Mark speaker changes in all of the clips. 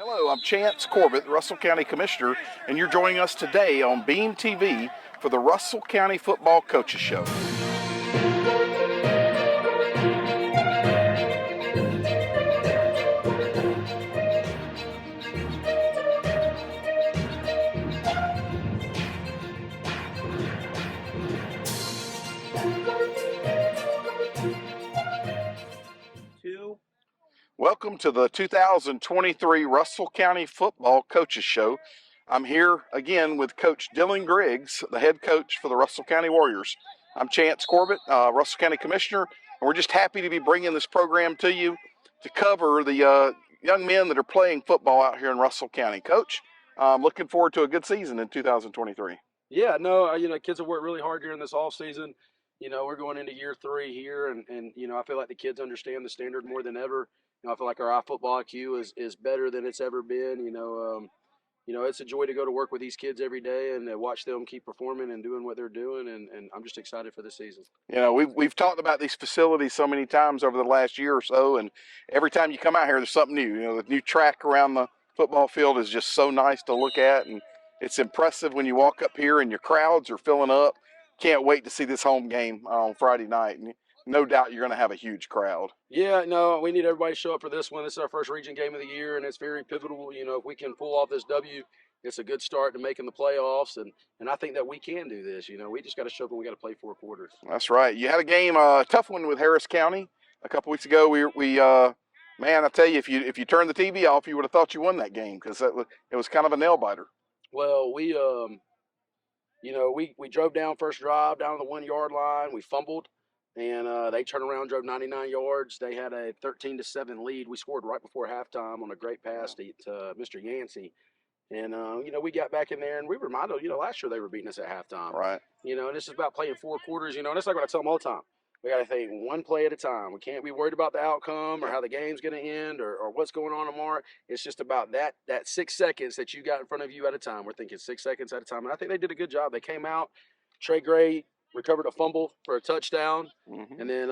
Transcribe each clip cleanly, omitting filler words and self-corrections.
Speaker 1: Hello, I'm Chance Corbett, the Russell County Commissioner, and you're joining us today on Beam TV for the Russell County Football Coaches Show. Welcome to the 2023 Russell County Football Coaches Show. I'm here again with Coach Dylan Griggs, the head coach for the Russell County Warriors. I'm Chance Corbett, Russell County Commissioner, and we're just happy to be bringing this program to you to cover the young men that are playing football out here in Russell County. Coach, I'm looking forward to a good season in 2023.
Speaker 2: Yeah, no, kids have worked really hard during this off season. We're going into year 3 here, and I feel like the kids understand the standard more than ever. I feel like our football IQ is better than it's ever been. It's a joy to go to work with these kids every day and watch them keep performing and doing what they're doing, and I'm just excited for this season.
Speaker 1: We've talked about these facilities so many times over the last year or so, and every time you come out here, there's something new. The new track around the football field is just so nice to look at, and it's impressive when you walk up here and your crowds are filling up. Can't wait to see this home game on Friday night. And no doubt you're going to have a huge crowd.
Speaker 2: Yeah, no, we need everybody to show up for this one. This is our first region game of the year, and it's very pivotal. If we can pull off this W, it's a good start to making the playoffs, and I think that we can do this. We just got to show up and we got to play 4 quarters.
Speaker 1: That's right. You had a game, a tough one with Harris County a couple weeks ago. Man, I tell you, if you turned the TV off, you would have thought you won that game because it was kind of a nail biter.
Speaker 2: Well, we drove down first drive down to the 1 yard line. We fumbled, and they turned around, drove 99 yards. They had a 13-7 lead. We scored right before halftime on a great pass to Mr. Yancey. And, we got back in there, and we reminded, last year they were beating us at halftime.
Speaker 1: Right.
Speaker 2: And this is about playing 4 quarters, and it's like what I tell them all the time. We got to think one play at a time. We can't be worried about the outcome or how the game's going to end or what's going on tomorrow. It's just about that 6 seconds that you got in front of you at a time. We're thinking 6 seconds at a time. And I think they did a good job. They came out. Trey Gray recovered a fumble for a touchdown.
Speaker 1: Mm-hmm.
Speaker 2: And then,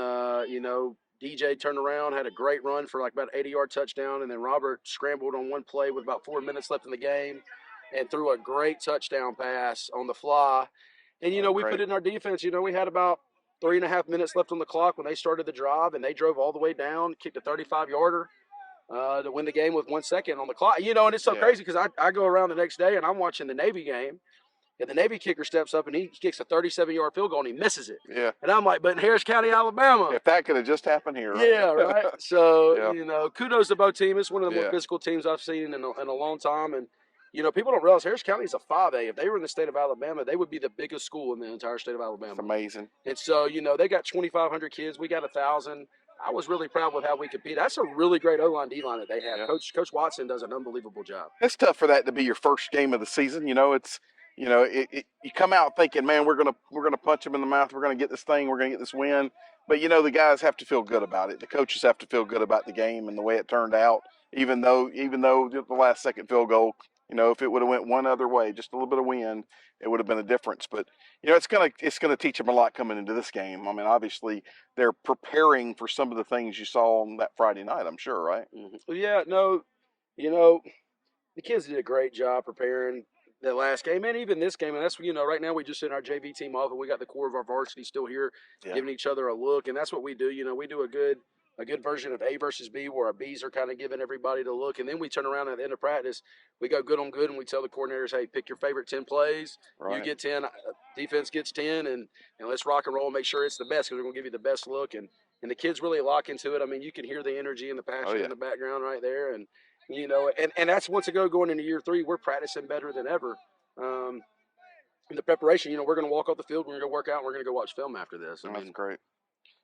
Speaker 2: DJ turned around, had a great run for like about an 80-yard touchdown. And then Robert scrambled on one play with about 4 minutes left in the game and threw a great touchdown pass on the fly. And, we put it in our defense. We had about 3.5 minutes left on the clock when they started the drive, and they drove all the way down, kicked a 35-yarder to win the game with 1 second on the clock. And it's so crazy because I go around the next day, and I'm watching the Navy game, and the Navy kicker steps up, and he kicks a 37-yard field goal, and he misses it.
Speaker 1: Yeah.
Speaker 2: And I'm like, but in Harris County, Alabama.
Speaker 1: If that could have just happened here. Right?
Speaker 2: Yeah, right. So,
Speaker 1: Yeah.
Speaker 2: Kudos to both teams. It's one of the more physical teams I've seen in a long time, and people don't realize Harris County is a 5A. If they were in the state of Alabama, they would be the biggest school in the entire state of Alabama.
Speaker 1: It's amazing.
Speaker 2: And so, they got 2,500 kids. We got 1,000. I was really proud with how we compete. That's a really great O-line, D-line that they have. Yeah. Coach Watson does an unbelievable job.
Speaker 1: It's tough for that to be your first game of the season. You come out thinking, man, we're gonna punch them in the mouth. We're gonna get this thing. We're gonna get this win. But the guys have to feel good about it. The coaches have to feel good about the game and the way it turned out. Even though the last second field goal, if it would have went one other way, just a little bit of wind, it would have been a difference. But it's gonna teach them a lot coming into this game. I mean, obviously they're preparing for some of the things you saw on that Friday night. I'm sure, right?
Speaker 2: Mm-hmm. Yeah, no, the kids did a great job preparing the last game and even this game. And that's right now we just sent our JV team off, and we got the core of our varsity still here, giving each other a look. And that's what we do. We do a good version of A versus B, where our Bs are kind of giving everybody the look. And then we turn around at the end of practice, we go good on good, and we tell the coordinators, hey, pick your favorite 10 plays. Right. You get 10, defense gets 10, and let's rock and roll and make sure it's the best, because we're going to give you the best look. And the kids really lock into it. I mean, you can hear the energy and the passion in the background right there. And, and that's once ago going into year 3, we're practicing better than ever. In the preparation, we're going to walk off the field, we're going to go work out, and we're going to go watch film after this.
Speaker 1: That's great.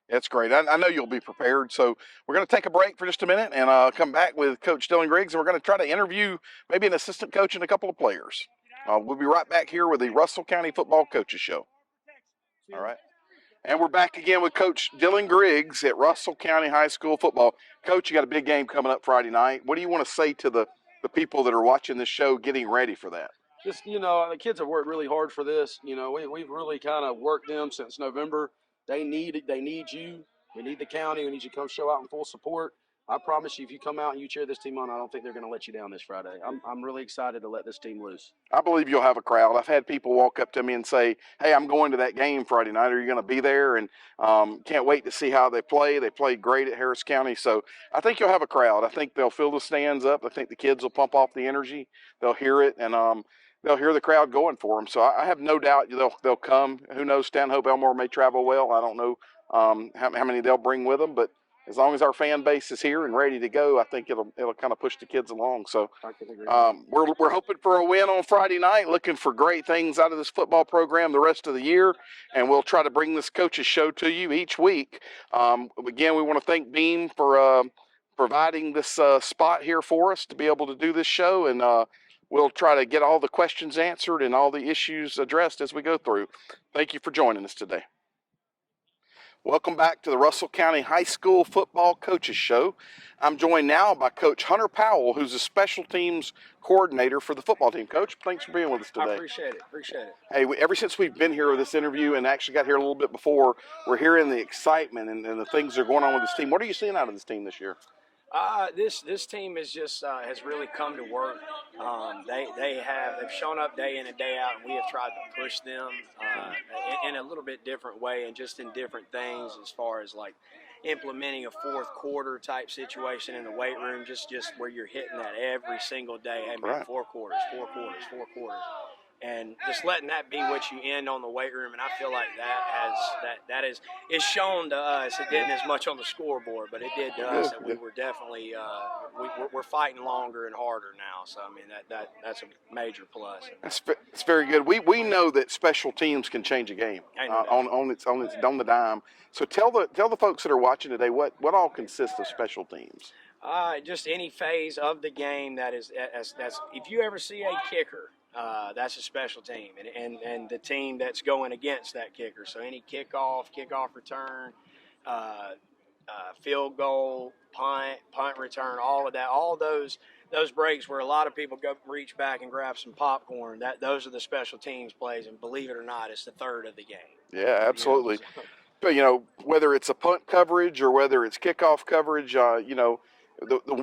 Speaker 1: That's great. I know you'll be prepared. So we're going to take a break for just a minute and come back with Coach Dylan Griggs, and we're going to try to interview maybe an assistant coach and a couple of players. We'll be right back here with the Russell County Football Coaches Show. All right. And we're back again with Coach Dylan Griggs at Russell County High School football. Coach, you got a big game coming up Friday night. What do you want to say to the people that are watching this show getting ready for that?
Speaker 2: Just, the kids have worked really hard for this. We've really kind of worked them since November. They need you. We need the county. We need you to come show out in full support. I promise you, if you come out and you cheer this team on, I don't think they're going to let you down this Friday. I'm really excited to let this team loose.
Speaker 1: I believe you'll have a crowd. I've had people walk up to me and say, "Hey, I'm going to that game Friday night. Are you going to be there?" And can't wait to see how they play. They played great at Harris County, so I think you'll have a crowd. I think they'll fill the stands up. I think the kids will pump off the energy. They'll hear it, and they'll hear the crowd going for them. So I have no doubt they'll come. Who knows? Stanhope Elmore may travel well. I don't know how many they'll bring with them, but as long as our fan base is here and ready to go, I think it'll kind of push the kids along. So we're hoping for a win on Friday night. Looking for great things out of this football program the rest of the year, and we'll try to bring this coaches show to you each week. Again, we want to thank Beam for providing this spot here for us to be able to do this show, and we'll try to get all the questions answered and all the issues addressed as we go through. Thank you for joining us today. Welcome back to the Russell County High School Football Coaches Show. I'm joined now by Coach Hunter Powell, who's a special teams coordinator for the football team. Coach, thanks for being with us today.
Speaker 2: I appreciate it.
Speaker 1: Hey, ever since we've been here with this interview and actually got here a little bit before, we're hearing the excitement and the things that are going on with this team. What are you seeing out of this team this year?
Speaker 3: This team is just has really come to work. They've shown up day in and day out, and we have tried to push them in a little bit different way and just in different things as far as like implementing a fourth quarter type situation in the weight room, just where you're hitting that every single day. Hey man,
Speaker 1: Right.
Speaker 3: 4 quarters. And just letting that be what you end on the weight room, and I feel like that is shown to us. It didn't as much on the scoreboard, but it did to us that we were definitely we're fighting longer and harder now. So I mean that's a major plus.
Speaker 1: It's very good. We know that special teams can change a game on the dime. So tell the folks that are watching today what all consists of special teams.
Speaker 3: Just any phase of the game that's if you ever see a kicker. That's a special team, and the team that's going against that kicker. So any kickoff return, field goal, punt return, all of that, all those breaks where a lot of people go reach back and grab some popcorn. Those are the special teams plays, and believe it or not, it's the third of the game.
Speaker 1: Yeah, absolutely. But whether it's a punt coverage or whether it's kickoff coverage,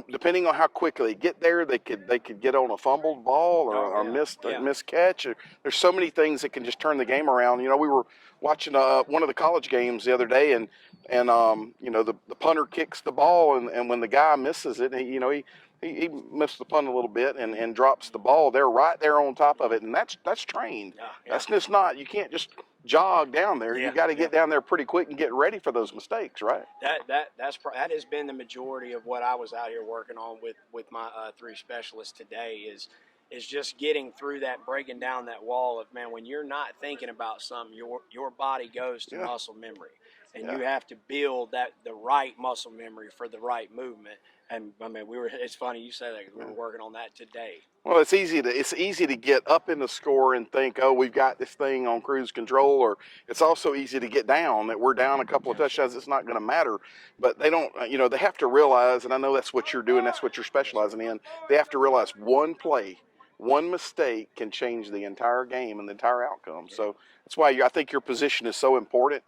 Speaker 1: depending on how quickly they get there, they could get on a fumbled ball or missed catch. There's so many things that can just turn the game around. We were watching one of the college games the other day, and the punter kicks the ball, and when the guy misses it, he missed the punt a little bit and drops the ball. They're right there on top of it, and that's trained. That's just not. You can't just jog down there. You got to get down there pretty quick and get ready for those mistakes, right?
Speaker 3: That has been the majority of what I was out here working on with my 3 specialists today is just getting through that, breaking down that wall of, man, when you're not thinking about something, your body goes to muscle memory, and you have to build the right muscle memory for the right movement. And I mean, it's funny you say that, 'cause we were working on that today.
Speaker 1: Well, it's easy to get up in the score and think, oh, we've got this thing on cruise control, or it's also easy to get down that we're down a couple of touchdowns. It's not going to matter, but they don't. They have to realize, and I know that's what you're doing. That's what you're specializing in. They have to realize one play, one mistake can change the entire game and the entire outcome. So that's why I think your position is so important.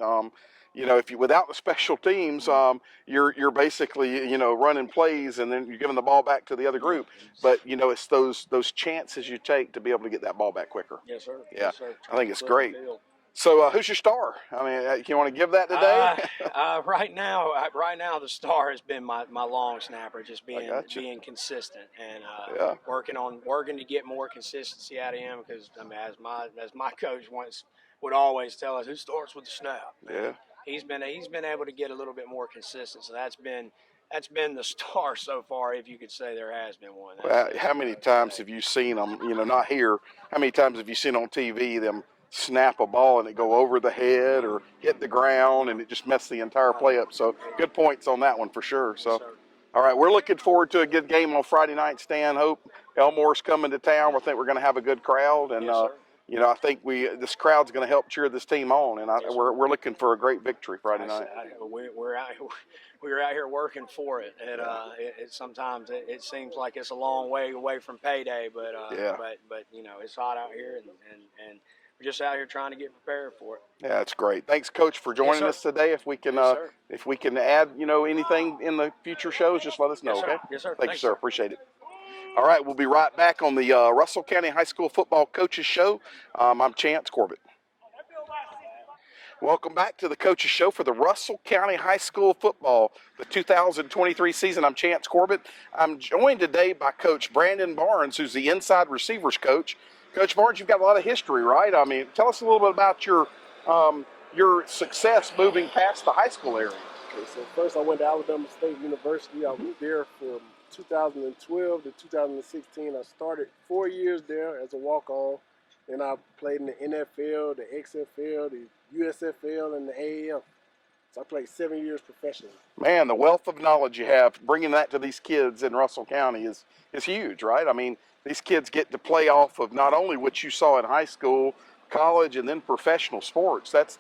Speaker 1: If you without the special teams, you're basically running plays and then you're giving the ball back to the other group. But it's those chances you take to be able to get that ball back quicker.
Speaker 3: Yes, sir.
Speaker 1: Yeah,
Speaker 3: yes, sir.
Speaker 1: I think it's great. So who's your star? I mean, you want to give that today?
Speaker 3: Right now, the star has been my long snapper, just being consistent and working to get more consistency out of him. Because I mean, as my coach would always tell us, who starts with the snap?
Speaker 1: Yeah.
Speaker 3: He's been able to get a little bit more consistent. So that's been the star so far, if you could say there has been one.
Speaker 1: How many times have you seen them? Not here. How many times have you seen on TV them snap a ball and it go over the head or hit the ground and it just messed the entire play up? So good points on that one for sure. So, all right, we're looking forward to a good game on Friday night. Stanhope Elmore's coming to town. I think we're going to have a good crowd, and I think this crowd's going to help cheer this team on, and we're looking for a great victory Friday night.
Speaker 3: We're out here working for it, and sometimes it seems like it's a long way away from payday, but it's hot out here, and just out here trying to get prepared for it.
Speaker 1: Yeah, that's great. Thanks, Coach, for joining us today. If we can,
Speaker 3: Yes, sir.
Speaker 1: if we can add, anything in the future shows, just let us know.
Speaker 3: Yes, sir.
Speaker 1: Okay.
Speaker 3: Yes, sir.
Speaker 1: Thank you,
Speaker 3: Thanks,
Speaker 1: sir. Appreciate it. All right, we'll be right back on the Russell County High School Football Coaches Show. I'm Chance Corbett. Welcome back to the Coaches Show for the Russell County High School Football, the 2023 season. I'm Chance Corbett. I'm joined today by Coach Brandon Barnes, who's the inside receivers coach. Coach Barnes, you've got a lot of history, right? I mean, tell us a little bit about your success moving past the high school area.
Speaker 4: Okay, so first I went to Alabama State University. I was there from 2012 to 2016. I started 4 years there as a walk-on. Then I played in the NFL, the XFL, the USFL, and the AAF. So I played 7 years professionally.
Speaker 1: Man, the wealth of knowledge you have, bringing that to these kids in Russell County is huge, right? I mean, these kids get to play off of not only what you saw in high school, college, and then professional sports. That's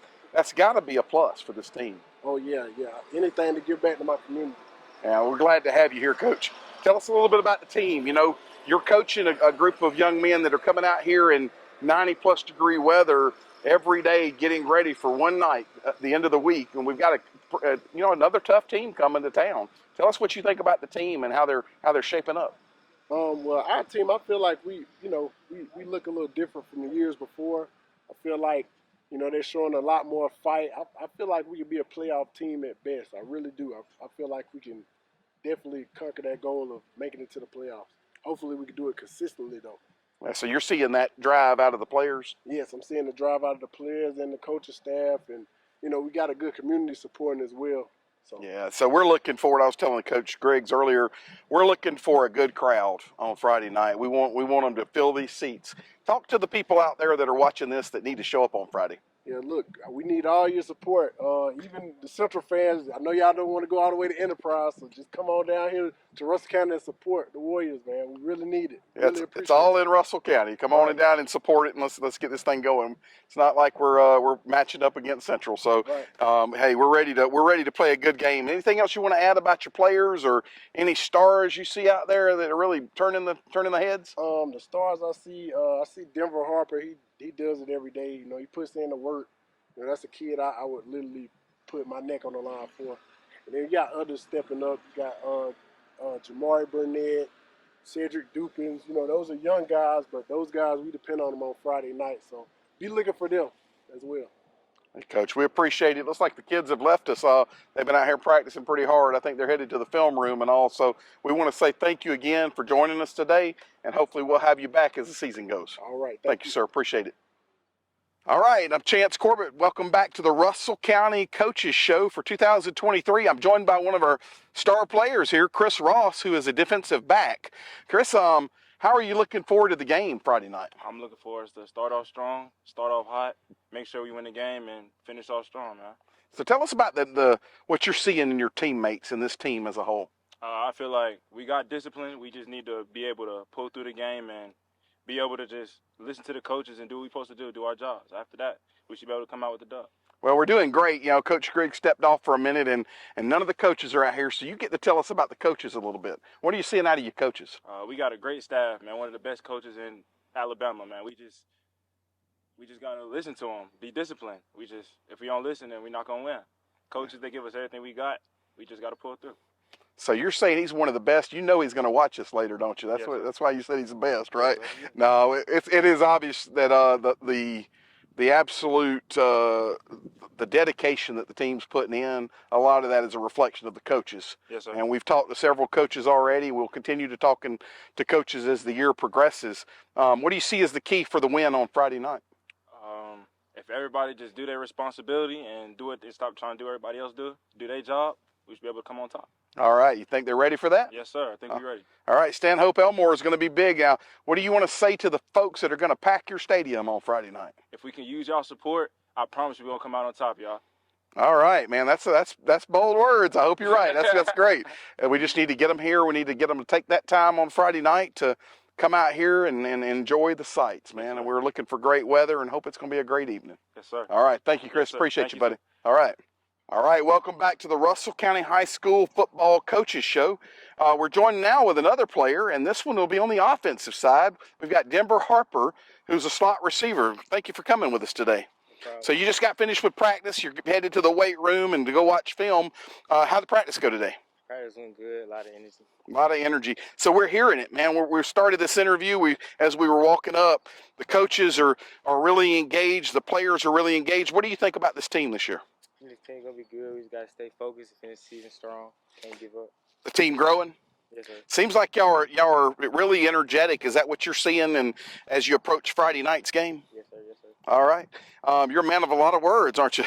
Speaker 1: got to be a plus for this team.
Speaker 4: Oh, yeah. Anything to give back to my community.
Speaker 1: Yeah, we're glad to have you here, Coach. Tell us a little bit about the team. You're coaching a group of young men that are coming out here in 90-plus degree weather every day, getting ready for one night at the end of the week, and we've got another tough team coming to town. Tell us what you think about the team and how they're shaping up.
Speaker 4: Well, our team, I feel like we look a little different from the years before. I feel like, they're showing a lot more fight. I feel like we could be a playoff team at best. I really do. I feel like we can definitely conquer that goal of making it to the playoffs. Hopefully we can do it consistently, though.
Speaker 1: So you're seeing that drive out of the players?
Speaker 4: Yes, I'm seeing the drive out of the players and the coaching staff, and we got a good community supporting as well.
Speaker 1: So we're looking forward. I was telling Coach Griggs earlier, we're looking for a good crowd on Friday night. We want them to fill these seats. Talk to the people out there that are watching this that need to show up on Friday.
Speaker 4: Yeah, look, we need all your support. Even the Central fans, I know y'all don't want to go all the way to Enterprise, so just come on down here to Russell County and support the Warriors, man. We really need it.
Speaker 1: It's all in Russell County. Come on down and support it, and let's get this thing going. It's not like we're matching up against Central. So, hey, we're ready to play a good game. Anything else you want to add about your players or any stars you see out there that are really turning the heads?
Speaker 4: The stars I see Denver Harper. He does it every day. He puts in the work. That's a kid I would literally put my neck on the line for. And then you got others stepping up. You got Jamari Burnett, Cedric Dupins. Those are young guys, but those guys, we depend on them on Friday night. So be looking for them as well.
Speaker 1: Hey, Coach, we appreciate it. Looks like the kids have left us. They've been out here practicing pretty hard. I think they're headed to the film room and all. So we want to say thank you again for joining us today, and hopefully we'll have you back as the season goes.
Speaker 4: All right.
Speaker 1: Thank you, sir. Appreciate it. All right, I'm Chance Corbett. Welcome back to the Russell County Coaches Show for 2023. I'm joined by one of our star players here, Chris Ross, who is a defensive back. Chris, how are you looking forward to the game Friday night?
Speaker 5: I'm looking forward to start off strong, start off hot, make sure we win the game, and finish off strong, man.
Speaker 1: So tell us about what you're seeing in your teammates and this team as a whole.
Speaker 5: I feel like we got discipline. We just need to be able to pull through the game and be able to just listen to the coaches and do what we're supposed to do our jobs. After that, we should be able to come out with the dub.
Speaker 1: Well, we're doing great. Coach Griggs stepped off for a minute, and none of the coaches are out here, so you get to tell us about the coaches a little bit. What are you seeing out of your coaches?
Speaker 5: We got a great staff, man. One of the best coaches in Alabama, man. We just got to listen to them, be disciplined. If we don't listen, then we're not going to win. Coaches, they give us everything we got. We just got to pull through.
Speaker 1: So you're saying he's one of the best. He's going to watch us later, don't you? That's why you said he's the best, right?
Speaker 5: Yes,
Speaker 1: no, it is obvious that the absolute the dedication that the team's putting in, a lot of that is a reflection of the coaches.
Speaker 5: Yes, sir.
Speaker 1: And we've talked to several coaches already. We'll continue to talking to coaches as the year progresses. What do you see as the key for the win on Friday night?
Speaker 5: If everybody just do their responsibility and do it, and stop trying to do what everybody else do their job, we should be able to come on top.
Speaker 1: All right. You think they're ready for that?
Speaker 5: Yes, sir. I think we're ready.
Speaker 1: All right. Stanhope Elmore is going to be big. Now, what do you want to say to the folks that are going to pack your stadium on Friday night?
Speaker 5: If we can use y'all support, I promise you we're going to come out on top, y'all.
Speaker 1: All right, man. That's bold words. I hope you're right. That's great. We just need to get them here. We need to get them to take that time on Friday night to come out here and enjoy the sights, man. And we're looking for great weather and hope it's going to be a great evening.
Speaker 5: Yes, sir.
Speaker 1: All right. Thank you, Chris.
Speaker 5: Yes,
Speaker 1: appreciate you,
Speaker 5: you,
Speaker 1: buddy.
Speaker 5: sir.
Speaker 1: All right. All right, welcome back to the Russell County High School Football Coaches Show. We're joined now with another player, and this one will be on the offensive side. We've got Denver Harper, who's a slot receiver. Thank you for coming with us today. So you just got finished with practice. You're headed to the weight room and to go watch film. How'd the practice go today?
Speaker 6: Practice went good, a lot of energy.
Speaker 1: A lot of energy. So we're hearing it, man. We started this interview. As we were walking up, the coaches are really engaged. The players are really engaged. What do you think about this team this year?
Speaker 6: This team gonna be good. We just gotta stay focused and finish the season strong. Can't give up.
Speaker 1: The team growing?
Speaker 6: Yes, sir.
Speaker 1: Seems like y'all are really energetic. Is that what you're seeing and as you approach Friday night's game?
Speaker 6: Yes, sir. Yes, sir.
Speaker 1: All right. You're a man of a lot of words, aren't you?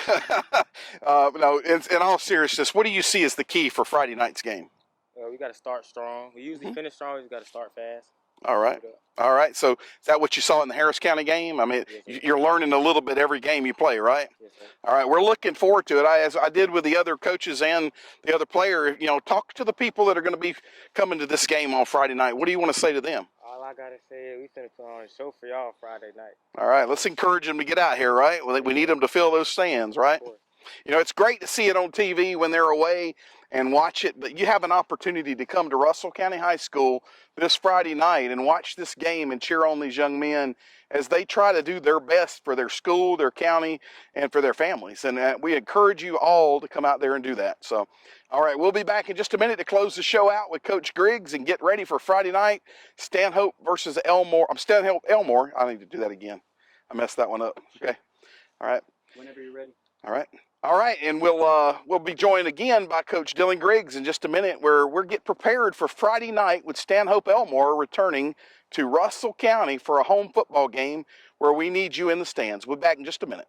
Speaker 1: No, in all seriousness, what do you see as the key for Friday night's game?
Speaker 6: We gotta start strong. We usually finish strong. We just gotta start fast.
Speaker 1: All right. All right. So is that what you saw in the Harris County game? I mean,
Speaker 6: Yes,
Speaker 1: you're learning a little bit every game you play, right?
Speaker 6: Yes, sir.
Speaker 1: All right. We're looking forward to it. As I did with the other coaches and the other player, talk to the people that are going to be coming to this game on Friday night. What do you want to say to them?
Speaker 6: All I gotta say is we finna put on a show for y'all Friday night.
Speaker 1: All right. Let's encourage them to get out here, right? We need them to fill those stands, right?
Speaker 6: Of course.
Speaker 1: It's great to see it on TV when they're away and watch it, but you have an opportunity to come to Russell County High School this Friday night and watch this game and cheer on these young men as they try to do their best for their school, their county, and for their families. And we encourage you all to come out there and do that. So, all right, we'll be back in just a minute to close the show out with Coach Griggs and get ready for Friday night, Stanhope versus Elmore. Stanhope, Elmore. I need to do that again. I messed that one up. Okay. All right.
Speaker 2: Whenever you're ready.
Speaker 1: All right. All right, and we'll be joined again by Coach Dylan Griggs in just a minute, where we'll get prepared for Friday night with Stanhope Elmore returning to Russell County for a home football game where we need you in the stands. We'll be back in just a minute.